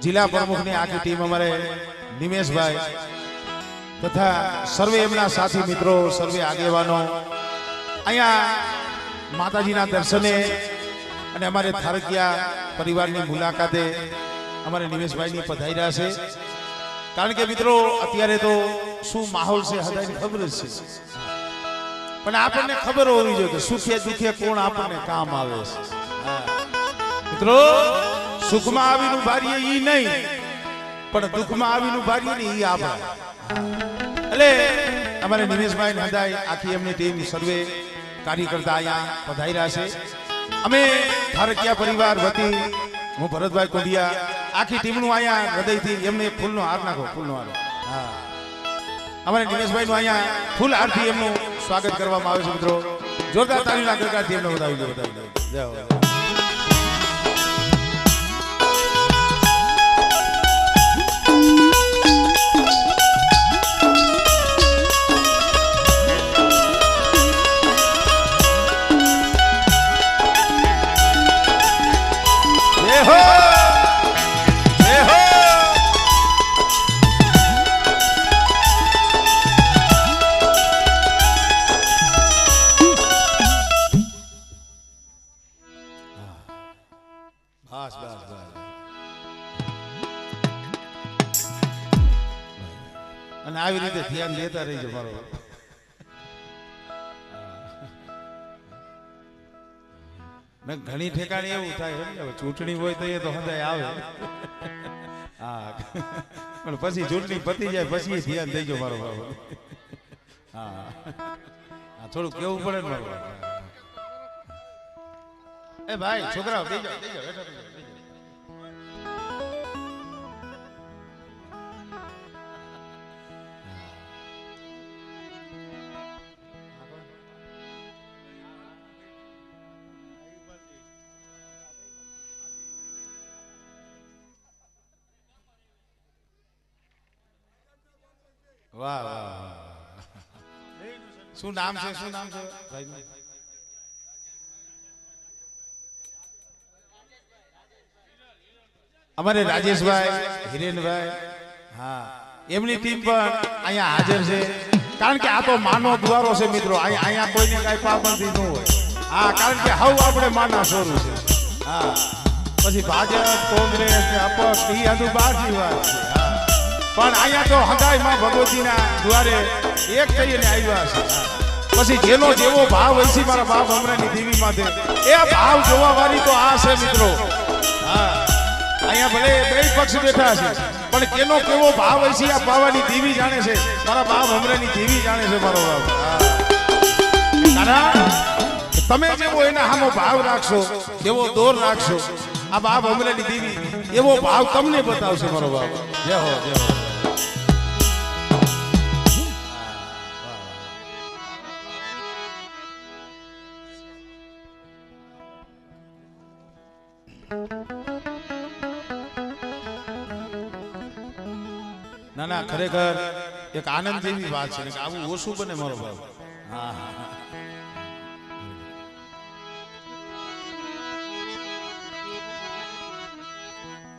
જિલ્લા પ્રમુખની આખી ટીમ અમારે નિમેશભાઈ તથા સર્વે એમના સાથી મિત્રો સર્વે આગેવાનો અહીંયા માતાજીના દર્શને અને અમારે થારકિયા પરિવારની મુલાકાતે અમારે નિમેશભાઈની પધાર્યા છે કારણ કે મિત્રો અત્યારે તો શું માહોલ છે હદાયની ખબર જ છે પણ આપણને ખબર હોવી જોઈએ કે સુખે દુખે કોણ આપણને કામ આવે છે મિત્રો સુખમાં આવીનું ભારીએ ઈ નહીં પણ દુઃખમાં આવીનું ભારીએ ને ઈ આભાર એટલે અમારે નિમેશભાઈ હદાય આખી એમની ટીમ સર્વે કાર્યકર્તા અહીંયા પધાર્યા છે અમે થારકિયા પરિવાર વતી હું ભરતભાઈ કોડિયા આખી ટીમનું અહીંયા હૃદયથી એમને ફૂલનો હાર નાખો ફૂલનો હાર હા અમારે નિમેશભાઈનું અહીંયા ફૂલ હારથી એમનું સ્વાગત કરવામાં આવે છે મિત્રો જોરદાર તાળીના ગણગણાટથી એમને વધાવી દો જય હો બસ બસ બસ અને આવી રીતે ધ્યાન લેતા રહીજો મારો મેં ઘણી ઠેકાણે એવું થાય ચૂંટણી હોય તો એ તો હદાય આવે હા પણ પછી ચૂંટણી પતી જાય પછી ધ્યાન દેજો મારો બાબો હા થોડું કેવું પડે ને મારો એ ભાઈ છોકરાઓ દેજો દેજો બેઠો દેજો વાહ વાહ શું નામ છે ભાઈ અમારે રાજેશભાઈ હિરેનભાઈ હા એમની ટીમ પણ અહીંયા હાજર છે કારણ કે આ તો માનો દ્વારો છે મિત્રો અહીંયા કોઈને કઈ પાબંદી ન હોય હા કારણ કે હવ આપણે માના શોરૂ છે હા પછી ભાજપ કોંગ્રેસ ને અપક્ષ એ બધું બહારની વાત છે હા પણ અહીંયા તો હદાય માં ભગવતીના દ્વારે એક થઈને આવ્યા છે પછી જેનો જેવો ભાવ હોય છે મારા બાપ હમણાંની દેવી માથે એ ભાવ જોવા વાળી તો આ છે મિત્રો હા અહીંયા ભલે બે પક્ષ બેઠા છે પણ કેનો કેવો ભાવ હોય છે આ પાવાની દેવી જાણે છે મારા બાપ હમણાંની દેવી જાણે છે મારો બાપ તમે જેવો એના સામો ભાવ રાખશો જેવો દોર રાખશો આ બાપ હમણાંની દેવી એવો ભાવ તમને બતાવશે મારો બાપ જય હો જય હો ના ના ખરેખર એક આનંદ જેવી વાત છે કે આવું ઓછું બને મારો બાપ હા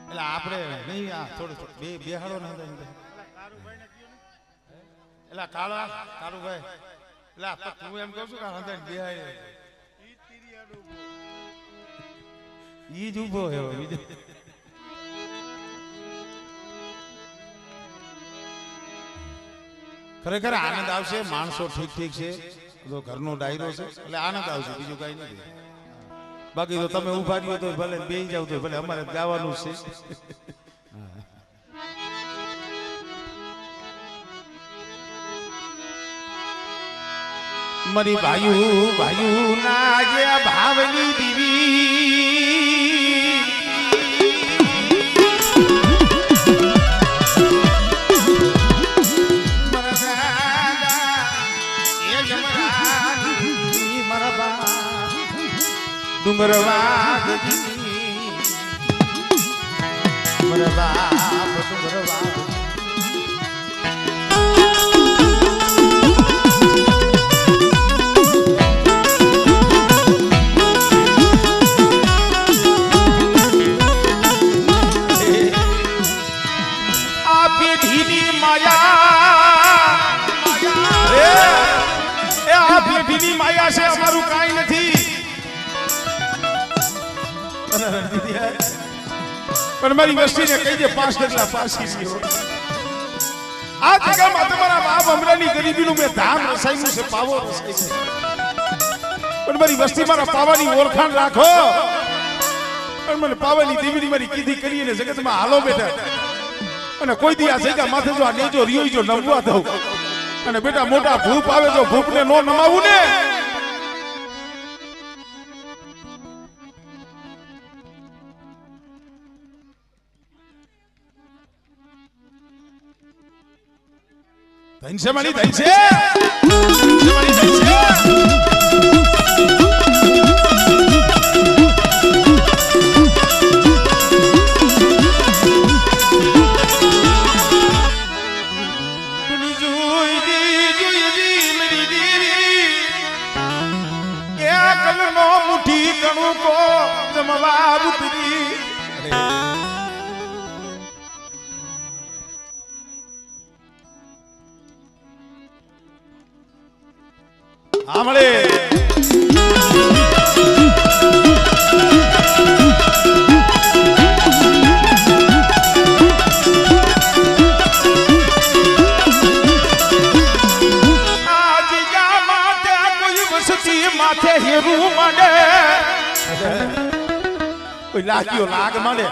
એટલે આપણે નહીં આ થોડું બે બેહાડો ને એટલે કાળુભાઈ એટલે તું એમ કહું છું કે હંધાઈ બેહાય ઈ જ ઉભો હે બીજો ખરેખર આનંદ આવશે માણસો ઠીક છે તો ઘરનો ડાયરો છે એટલે આનંદ આવશે બીજું કઈ નથી બાકી તો તમે ઉભા રહ્યો તો ભલે બેસી જાવ તો ભલે અમારે ગાવાનું છે મારી ભાઈઓ ના જે ભાવની દીવી ડુંગરવાદ માયા છે અમારું કાંઈ નથી પણ મારી વસ્તીને કહી દે 5 ડગલા પાછી ગયો આ જગ્યામાં તમારા બાપ અમરાની ગરીબીનું મેં ધામ રસાયું છે પાવો રસાય છે પણ મારી વસ્તી મારા પાવાની ઓળખાણ રાખો પણ મને પાવાની દેવીની મારી કીધી કરીને જગતમાં હાલો બેટા અને કોઈ દી આ જગ્યા માથે જો આ નેજો રિયો જો નમવા દઉં અને બેટા મોટા ભૂપ આવે તો ભૂપને નો નમાવું ને ધનસે મારી ધનસે આમળે માથે હેરું માંડે કોઈ લાગ્યો લાગ માંડે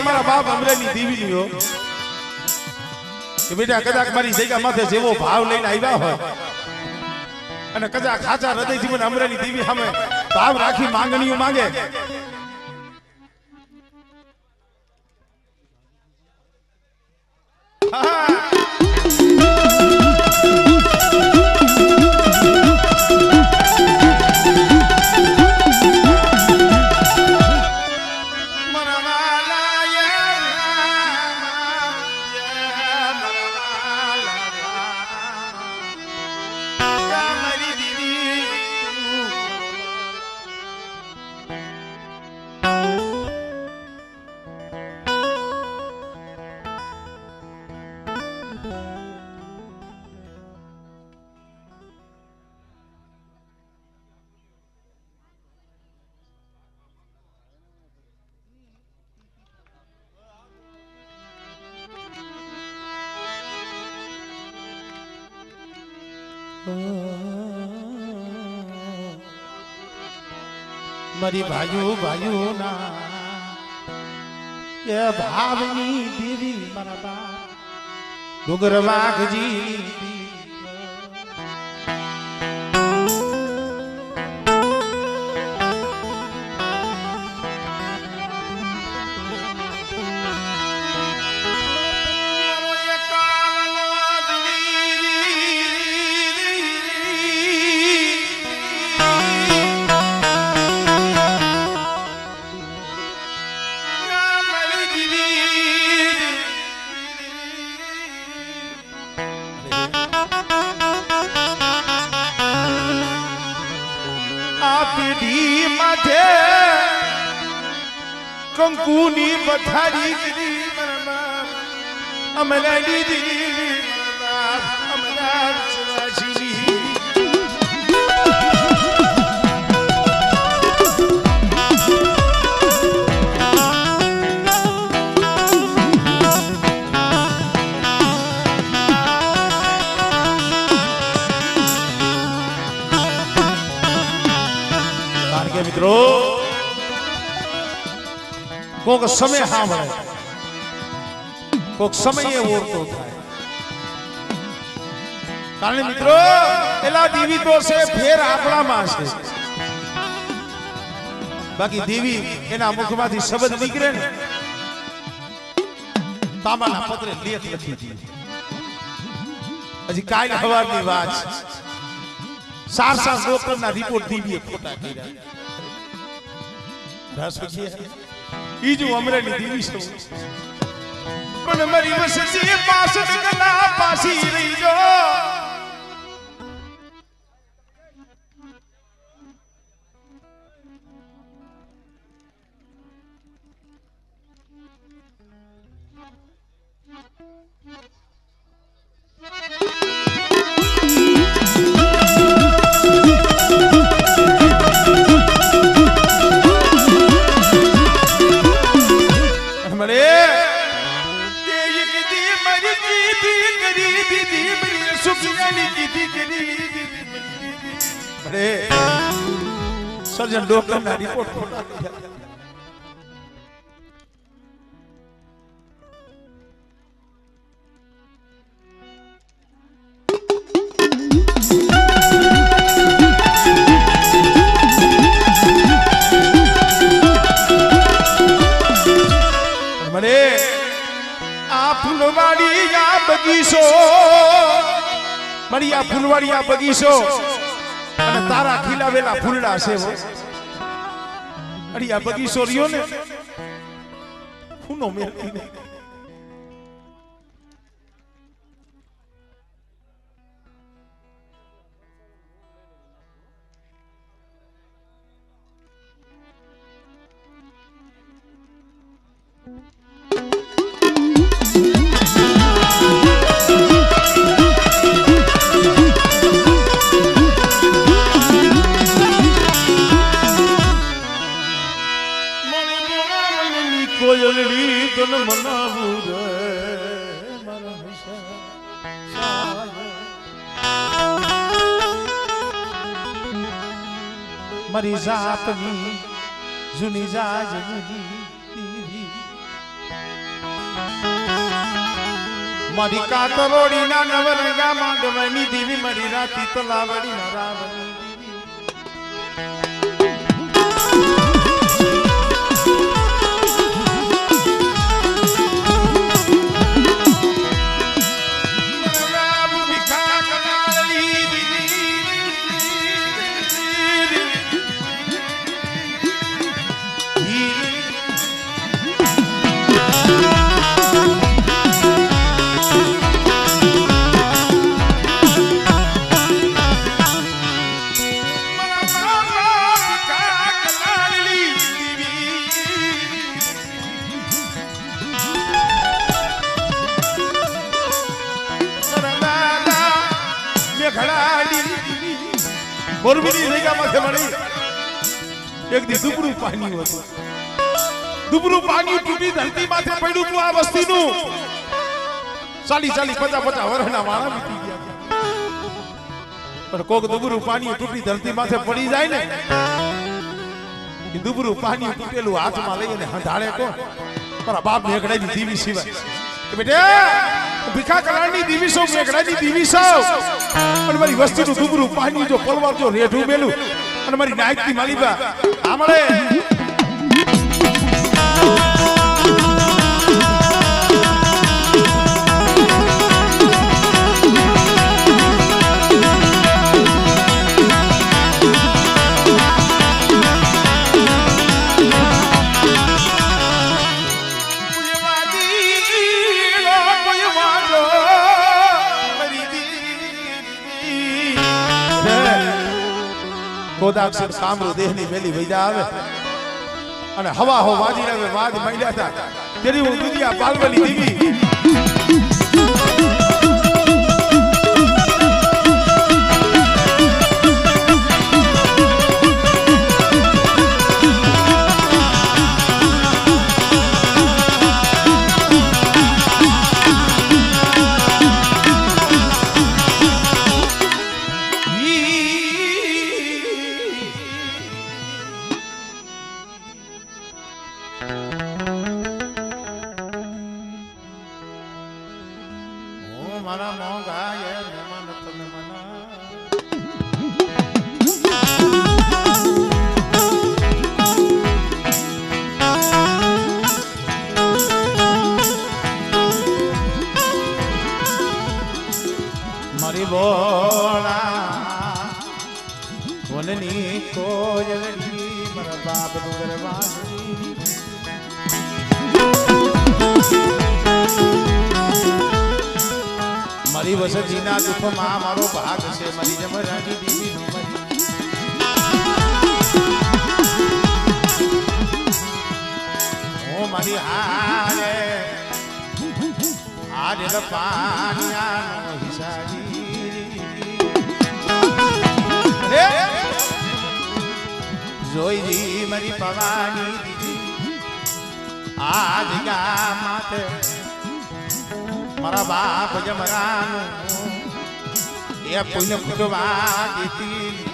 મારા બાપ અમરેલી દેવી લ્યો કે બેટા કદાચ મારી જગ્યા માથે જેવો ભાવ લઈને આવ્યા હોય અને કદાચ ખાચા હૃદયથી મને અમરેલી દેવી સામે ભાવ રાખી માંગણીઓ માંગે મારી ભાઈઓ ના એ ભાવની દેવી મારા બાપ ડુંગર વાઘજી કંકુની પથારી કરી અમરાની દેવી અમરા સવાશીની કારણ કે મિત્રો કોક સમય સાંભળે કોક સમયે ઓળતો થાય કારણ મિત્રો પેલા દેવી તો છે ફેર આપણામાં છે બાકી દેવી એના મુખમાંથી શબ્દ નીકળે ને તાંબાના પત્રે લેખ લખી દીધી. હજી કાલ સવારની વાત સાર ડોક્ટરના રિપોર્ટ દીવીએ ખોટા કર્યા. રસ પછી ઈ જો અમરેની દેવી સૌ પણ મારી વસતી પાસઠ કલા પાસી રહી જો સર્જન ડોક્ટરના રિપોર્ટ ખોટા કર્યા. મને આ ફૂલવાડી આ બગીચો મારી આ ફૂલવાડી આ બગીચો અને તારા ખીલાવેલા ફૂલડા છે અરે આ બગીચો રહ્યો ને ફૂનો મેળવી નહીં. કોયલડી તન મનાવું રે મારી જાતની જૂની જાજની મારી કાતરોડી ના નવરંગા માંડવાની દેવી મારી રાતી તલાવડી ના રાવણી મોરબીની જગ્યામાં મળી એક દી દુબળું પાણી હતું. દુબળું પાણી તૂટી ધરતી માથે પડ્યું હતું. આ વસ્તીનું 40-50 વર્ષના વાળા વીતી ગયા. પણ કોક દુબળું પાણી તૂટી ધરતી માથે પડી જાય ને એ દુબળું પાણી તૂટેલું હાથમાં લઈને હંધાડે કોણ? મારા બાપ મેઘડાની દીવી સિવાય કે બેટા ભીખા કલાની દીવી સૌ મેઘડાની દીવી સૌ અને મારી વસ્તીનું દુબળું પાણી જો પલવાર જો રેઢું મેલું અને મારી નાયકની માલીબા આમળે કોદાક્ષર સાંભળો દેહની વેલી વૈદા આવે અને હવા હો વાજી આવે વાદ માંડ્યા હતા તેરી હું દુનિયા પાલવલી દીવી મારી બોળા વનની કોયલડી મારા બાપ ડુંગર વાસી મારી વસતીના દુઃખમાં મારો ભાગ છે મારી જમરાની દીવીનો ઓ મારી હારે આરે પાણીયાનો હિસાજી રે જોઈજી મારી પવાની દીદી આજ ગા માતે મારા બાપ જમરાનું એ પુણ્ય ફૂટવા દીધી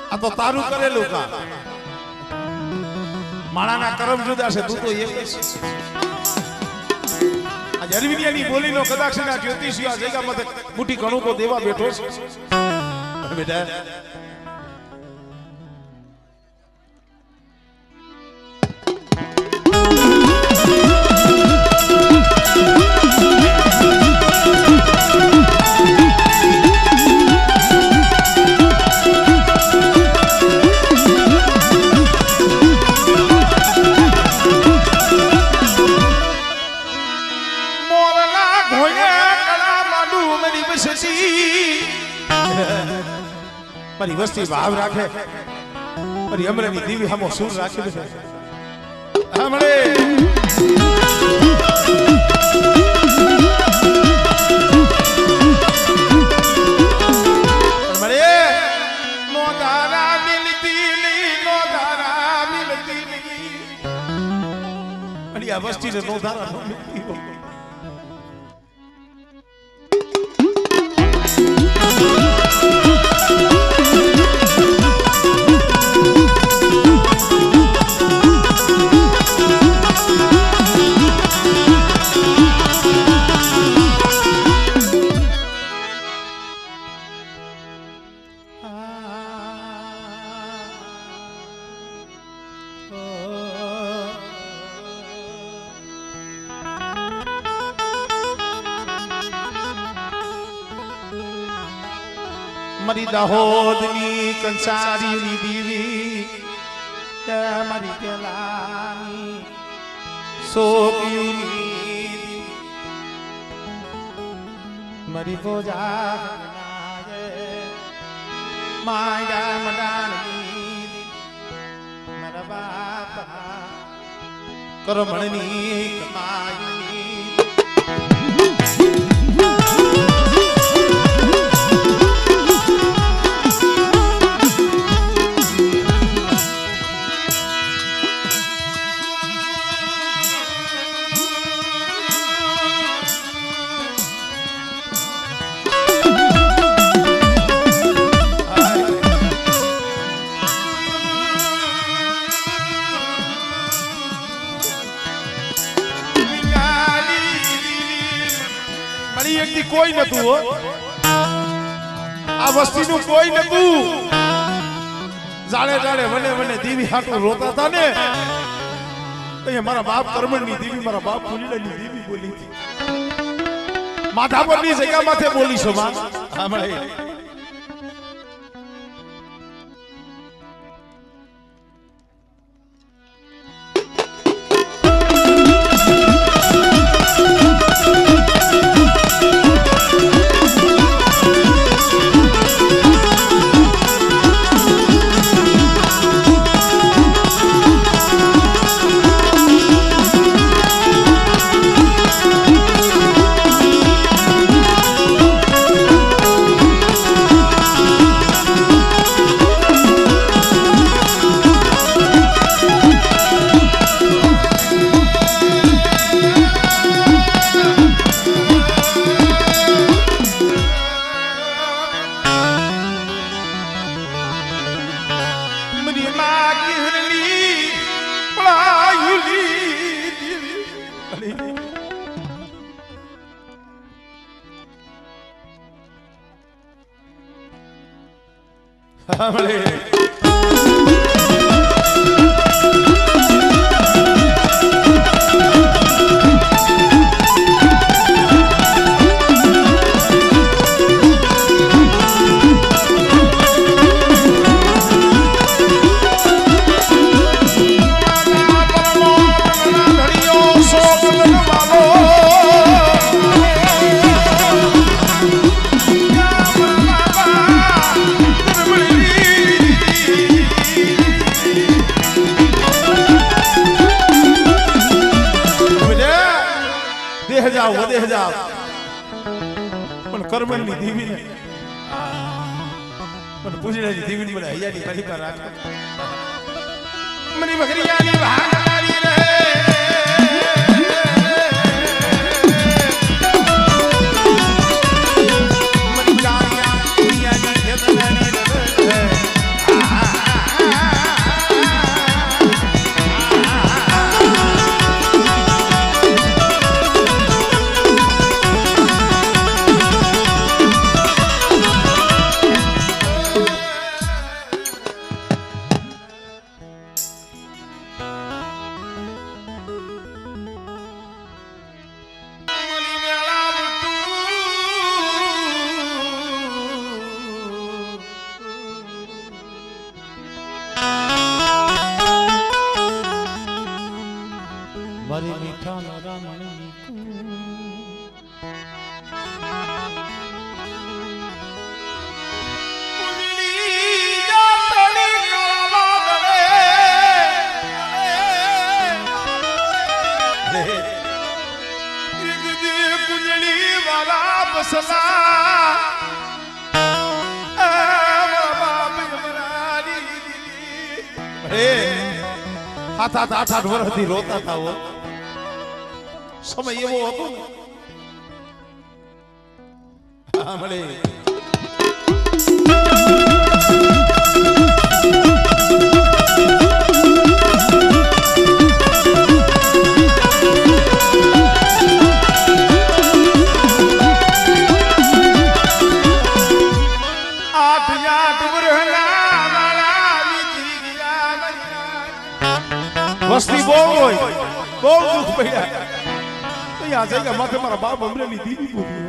આ તો તારું કરેલું કામ માણાના કરમ જુદા છે તું તો એક જ આ જરવિનિયાની બોલીનો કદાચ ના જ્યોતિષીઓ આ જગ્યામાં મુઠી ઘણું કો દેવા બેઠો છે બેટા મારી વસ્તી ભાવ રાખે મારી અમરેની દીવી હામો સુર રાખી દે હમણે હમણે નો દારા મિલતી અને આ વસ્તીને નો દારા નો મિલતી મારી દાહોદની કંસારીની દીવી મારી પેલાની સોકીની મારી બોજા માયા મડાની મારા બાપા કરમણની કમાઈ કોઈ નતું હો આ વસ્તીનું કોઈ નતું જાણે જાણે વને દીવી હાટું રોતા હતા ને અહીંયા મારા બાપ કરમણની દીવી મારા બાપ ફૂલીલાની દીવી બોલી હતી માથા પરની જગ્યા માથે બોલી છો માં સાંભળે મળે વધે જાવ પણ કરમણની દીવી ને પણ પૂજડાની દીવી મને હૈયાની મારી પર રાખ મની બકરીયાની ભાગલારી રે મની ગાયા દુનિયાની ખેતનાની રે મારી મીઠા મારા મણની કુંજલી વાલા બસલા હાથ હાથ 8-8 વર્ષથી રોતા થાવો સમય એવો હતો ને હા મળે વસ્તી બહુ હોય બહુ દુઃખ પડ્યા અહીંયા જગ્યા માથે મારા બાપ અમરેલી દીદી બોલી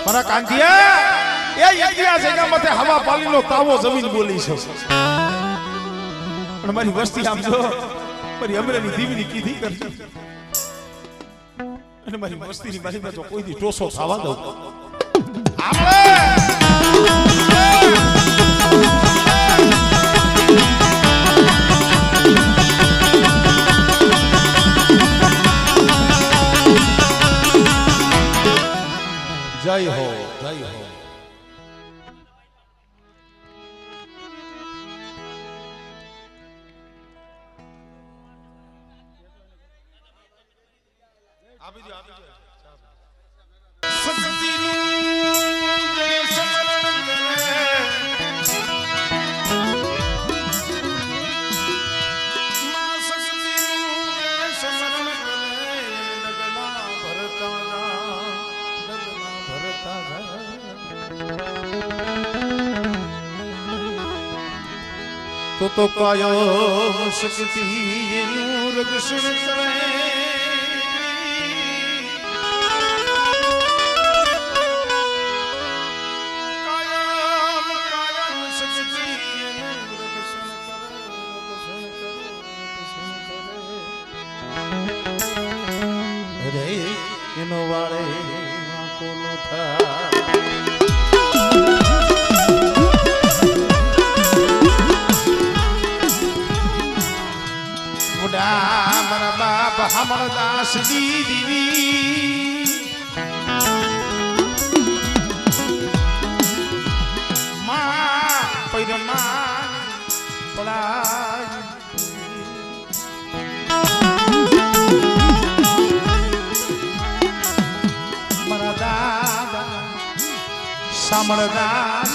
મારા કાંતિયા હવા પાલીનો તાવો જમીન બોલી છે પણ મારી વસ્તી આમ જો મારી અમરેની દીવીની કીધી કરશે અને મારી વસ્તીની મારી પાસે કોઈ દી ટોસો થવા દઉં જય હો જય હો તો કાયમ શક્તિ એનું રક્ષણ કરે કાયમ શક્તિ એનું રક્ષણ કરે રે એનો વાળે આંખો ન થાય મારા બાપ હમણ દાસ દીદી માં પૈરમાં પડાય મારા સામળદાસ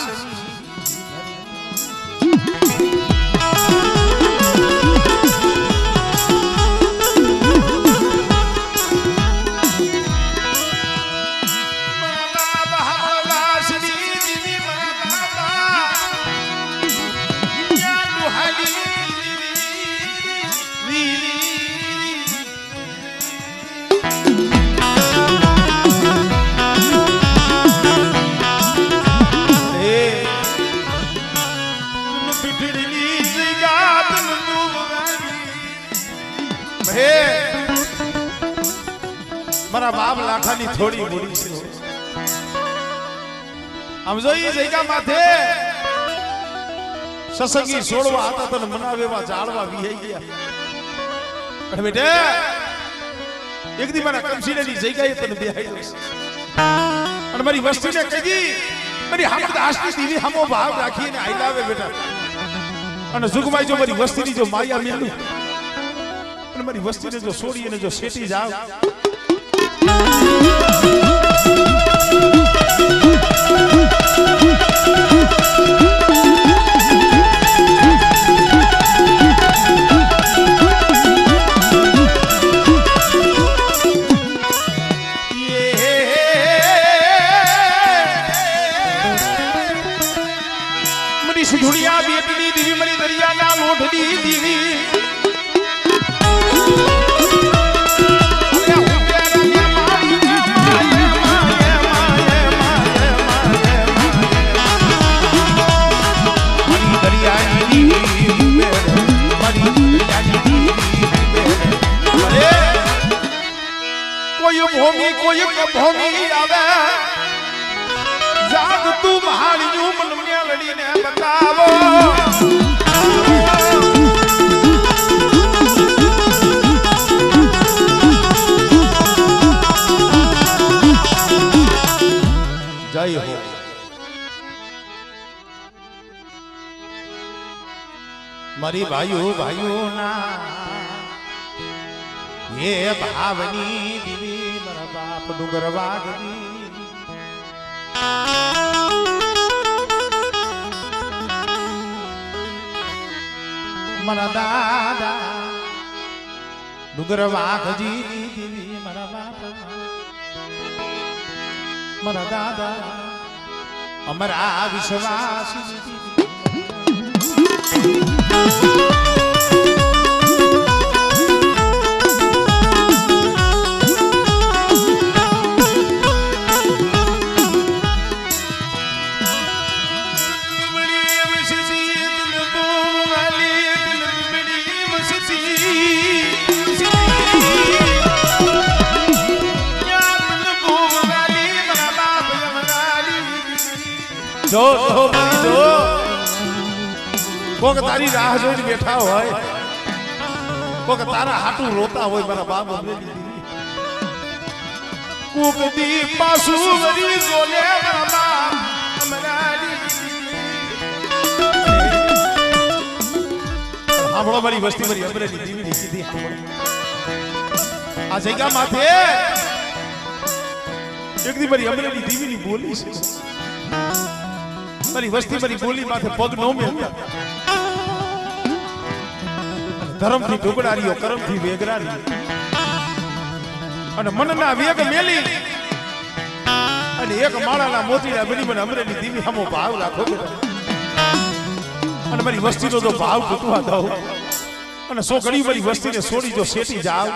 મારા બાપ લાખાની થોડી મૂડી છે આમ જોઈ જઈકા માથે સસંગી છોડવા હતા તને મનાવેવા જાળવા વિહી ગયા પણ બેટા એક દી મારા કમસીનેની જઈકાએ તને બેહાઈ દઈશ અને મારી વસ્તીને કહીજી મારી હામદ આશની દીવી હામો ભાવ રાખીને આઈ લાવે બેટા અને જુગમાઈ જો મારી વસ્તીની જો માયા મેલું અને મારી વસ્તીને જો છોડી અને જો શેટી જાવ સુધુડિયા બેટની દીવી મરી દરિયાના લોઢની દીવી કોઈ ભોમી કોઈ ભોમી આવે જાગ તું મહાળિયું મનને લડીને બતાવો જય હો મારી ભાઈઓ ના એ ભાવની દીવી મારા બાપ ડુંગર વાગની મારા દાદા ડુંગર વાઘજી દીવી મારા બાપા મારા દાદા અમારા વિશ્વાસી જો કોક તારી રાહ જોઈને બેઠા હોય કોક તારા હાટું રોતા હોય મારા બાપ કોક દી પાસુ વરી જોલે મારા સાંભળો મારી વસ્તી મારી અમરેલી દીવીની સીધી આ જગ્યા માથે એક દી મારી અમરેલી દીવીની બોલી છે મારી વસ્તી મારી બોલી માથે પગ નો મેલ્યા ધર્મથી ઢુકડારીઓ કર્મથી વેગરારી અને મનના વેગ મેલી અને એક માળાના મોતીડા બની મને અમરેલી દીવી સામો ભાવ રાખો અને મારી વસ્તીનો તો ભાવ તૂટવા દઉં અને સો ઘણી મારી વસ્તીને છોડી જો શેટી જાવ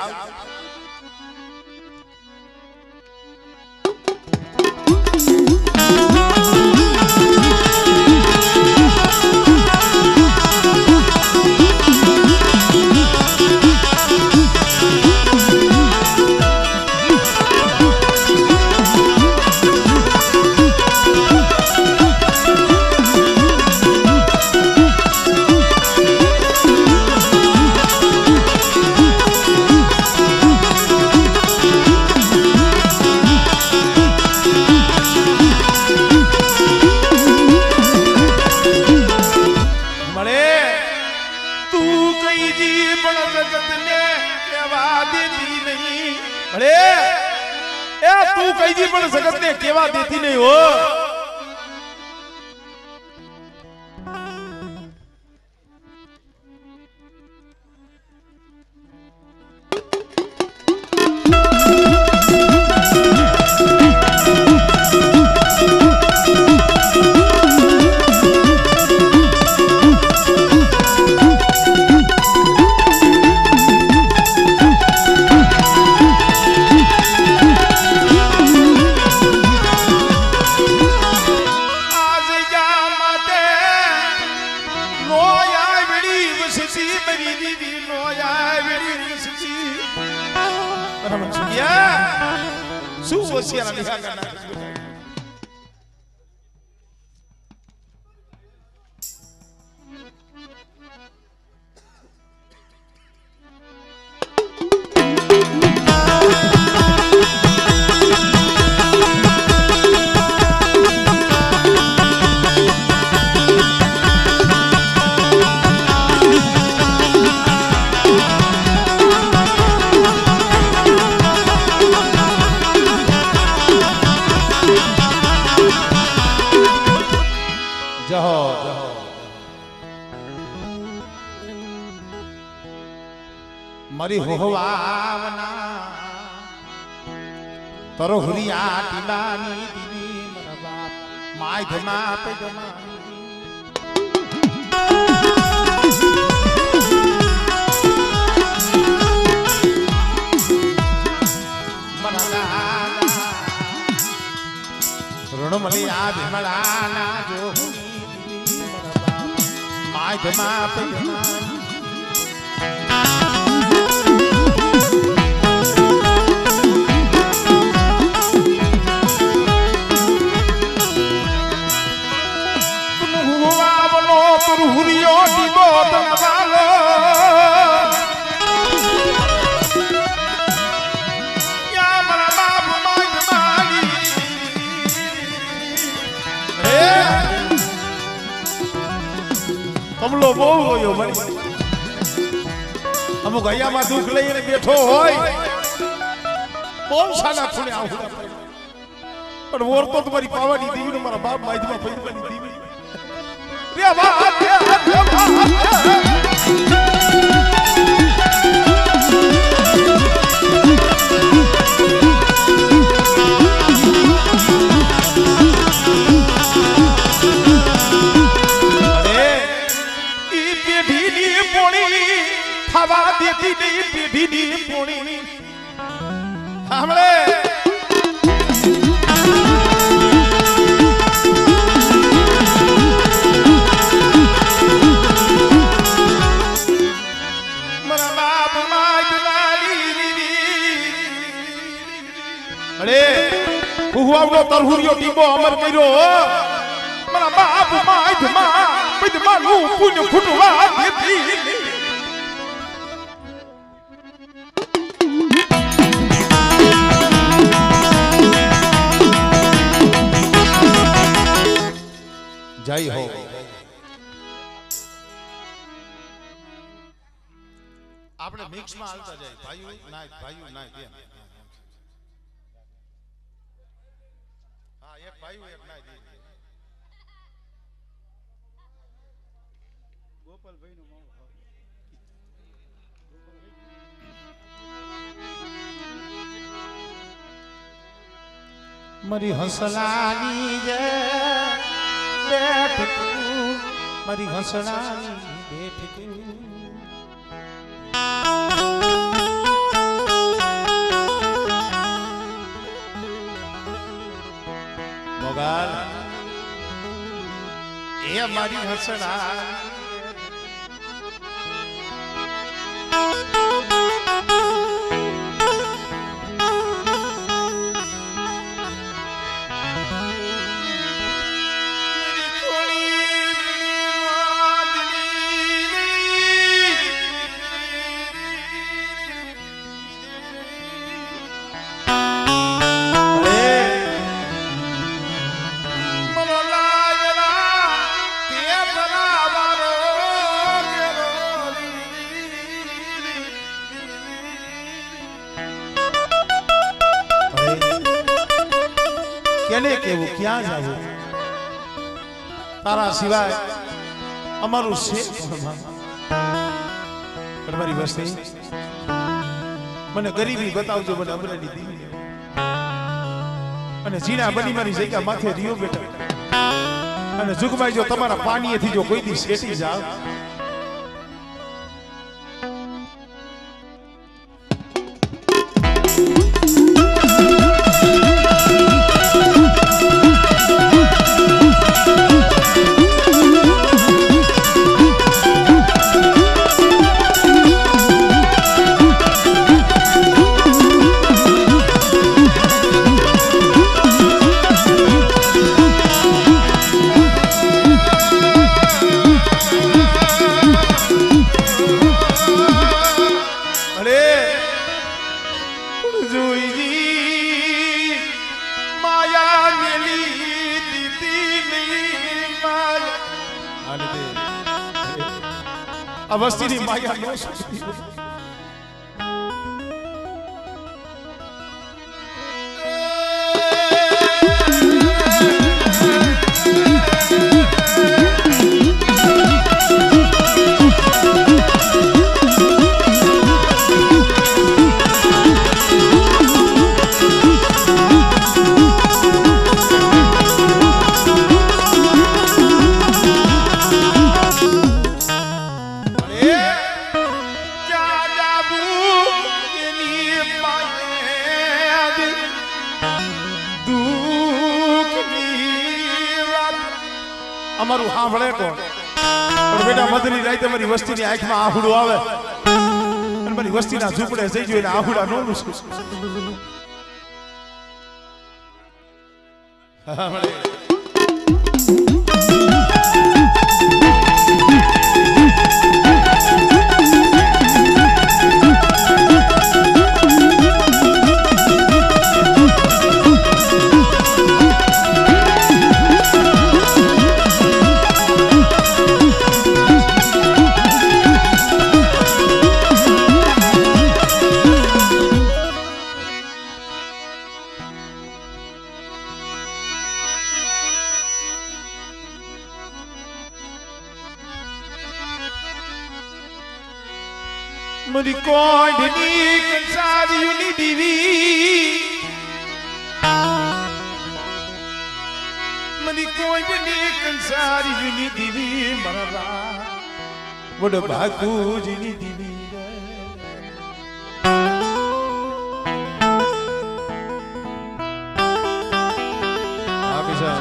શું હોશિયાર લીધા કરના મારી હોવાવના તરો હુરિયા ટીલાની દીદી મારા બાપ માય ધમા પે ધમા ઋણમલી આ ભીમળાના જો દીદી મારા બાપ માય ધમા પે ધમા હુરિયો દીવો તમવાલો યા મારા બાપ માય માલી હે કમલો બહુ ગયો મારી અમુક હૈયામાં દુઃખ લઈને બેઠો હોય બહુ સાના ખૂણે આવું પણ વોર તો તમારી પાવાની દીવીનો મારા બાપ માયમાં પૈસાની દીવી થવા દેતી નહીં પેઢીની પોણી સાંભળે હુવાવનો તરહુરિયો ટીબો અમર કર્યો મારા બાપ માય ધમા બદમા નું પુણ્ય ફૂટવા દેતી જય હો આપણે મિક્સ માં હાલતા જાય ભાઈઓ ના દે હા એક ભાઈઓ એક ના દે ગોપાલભાઈ નું મોં મારી હંસલાની જે બેઠ મારી હંસલાની બેઠ મોગાલ એ મારી હસણા કેને કેવું ક્યાં જાવું તારા સિવાય અમારું છે પણ મારી વસ્તી મને ગરીબી બતાવજો, મને અમરેલી દીવી અને જીણા બની મારી જગ્યા માથે રિયો બેટા અને જુગભાઈ જો તમારા પાણીએથી જો કોઈ દી શેટી જાવ વસ્તીની માયા નો સુસતી અમારું સાંભળે કોણ? પણ બેટા મધની રાતે મારી વસ્તીની આંખમાં આહુડું આવે અને મારી વસ્તીના ઝૂંપડે જઈ જોઈને આહુડા નો લૂછું. Mari koindini kansari uni divi Mari koindini kansari uni divi marara Wada bhagu jini divi Abisa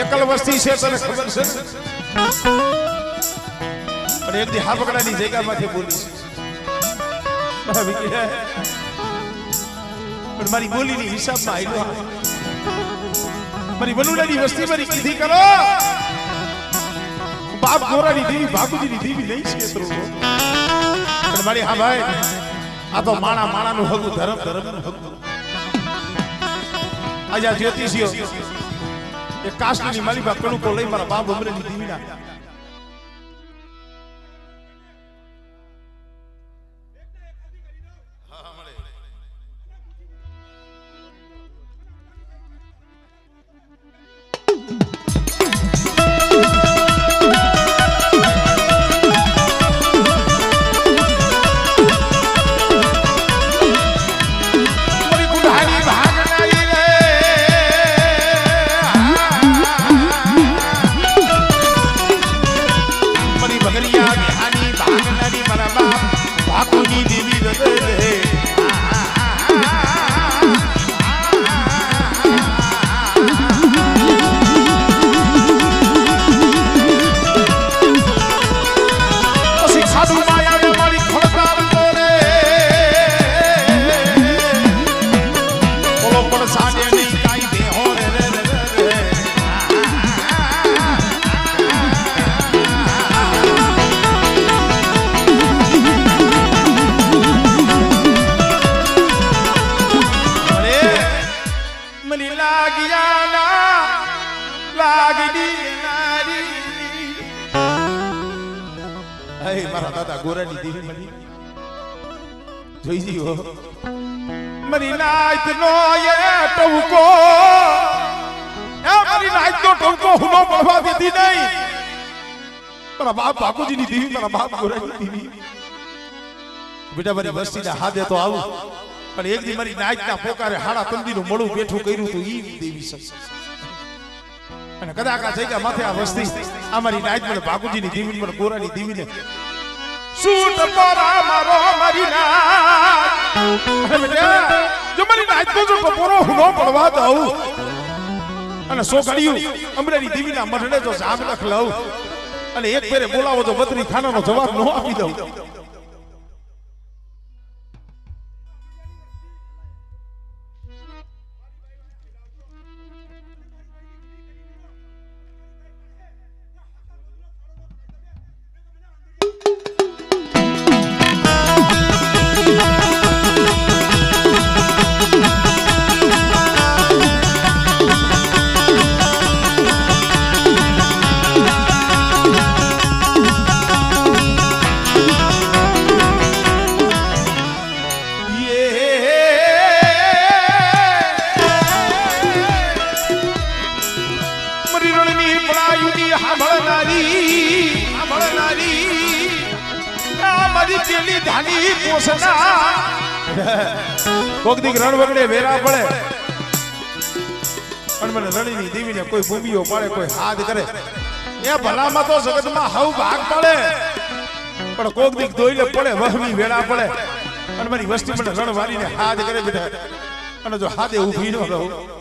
એકલ વસ્તી છે તને ખબર છે પણ એક દી હાપકડાની જગ્યામાંથી બોલી પણ મારી બોલીની હિસાબમાં આવ્યો મારી વલુડાની વસ્તી મારી કીધી કરો બાપ ગોરાની દેવી ભાગુજીની દેવી નહીં છે પણ મારી હા ભાઈ આ તો માણા માણાનું હગું ધર્મ ધર્મનું હગું આજે જ્યોતિષીઓ એ કાસ્ટની મારી બા કણુકો લઈ મારા બાપ અમરેલી દીવીના મારા દાદા ગોરાની દેવી મળી જોઈ જીવો મરી નાઈત નો એ ટવકો એ મરી નાઈત નો ટવકો હુનો પડવા દીધી નહીં મારા બાપ બાપુજીની દેવી મારા બાપ ગોરાની દેવી બેટા મારી વસ્તીના હાથે તો આવું પણ એક દી મારી નાઈતના પોકારે હાડા તંદીનું મળું બેઠું કર્યું તો ઈ દેવી છે અને કદાચ આ જગ્યા માથે આ વસ્તી અમારી નાઈત મને બાપુજીની દેવી મને ગોરાની દેવીને સૂટ પોરા મારો મારી નાઈત જો મારી નાઈત તો જો પોરો હુનો પડવા દઉં અને સો ઘડિયું અમરેલી દેવીના મઢડે જો જામ લખ લઉં અને એક ફેરે બોલાવો તો બત્રી ખાનાનો જવાબ ન આપી દઉં કોક દીક રણ વગડે વેરા પડે પણ મને રણીની દેવીને કોઈ ભૂમિયો પાડે કોઈ હાથ કરે એ ભલામાં તો જગતમાં હવ ભાગ પડે પણ કોક દીક દોઈને પડે વહમી વેરા પડે અને મારી વસ્તી મને રણ વારીને હાથ કરે બેટા અને જો હાથે ઊભી ન રહું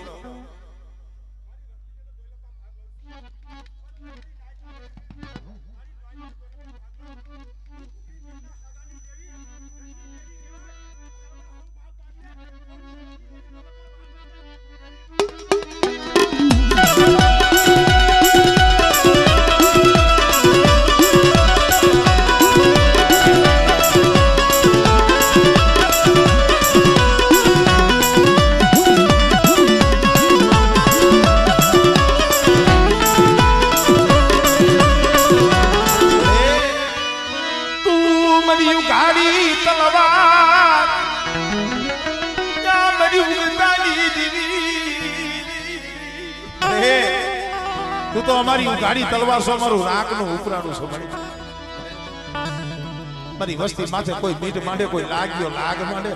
તું તો અમારી ગાડી તલવાર છો મારું રાકનું ઉપરાનું છો મારી વસ્તી માથે કોઈ મીઠ માંડે કોઈ લાગ્યો લાગ માંડે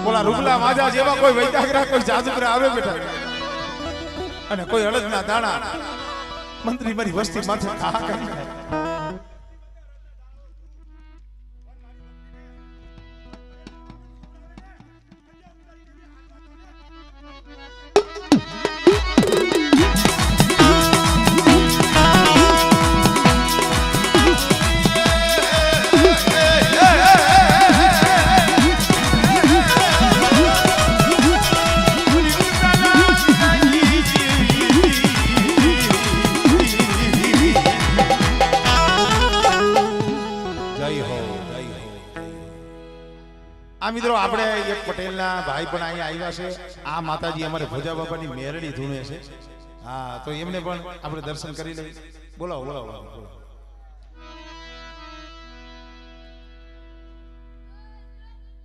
ઓલા રૂગલા માજા જેવા કોઈ વૈદાગરા કોઈ જાદુગરા આવે બેટા અને કોઈ અડદના દાણા મંત્રી મારી વસ્તી માથે ખા કરી મિત્રો આપણે એક પટેલના ભાઈ પણ અહીંયા આવ્યા છે આ માતાજી અમારે ભોજા બાપાની મેરડી ધૂણે છે હા તો એમને પણ આપણે દર્શન કરી લઈએ બોલાવો બોલાવો બોલાવો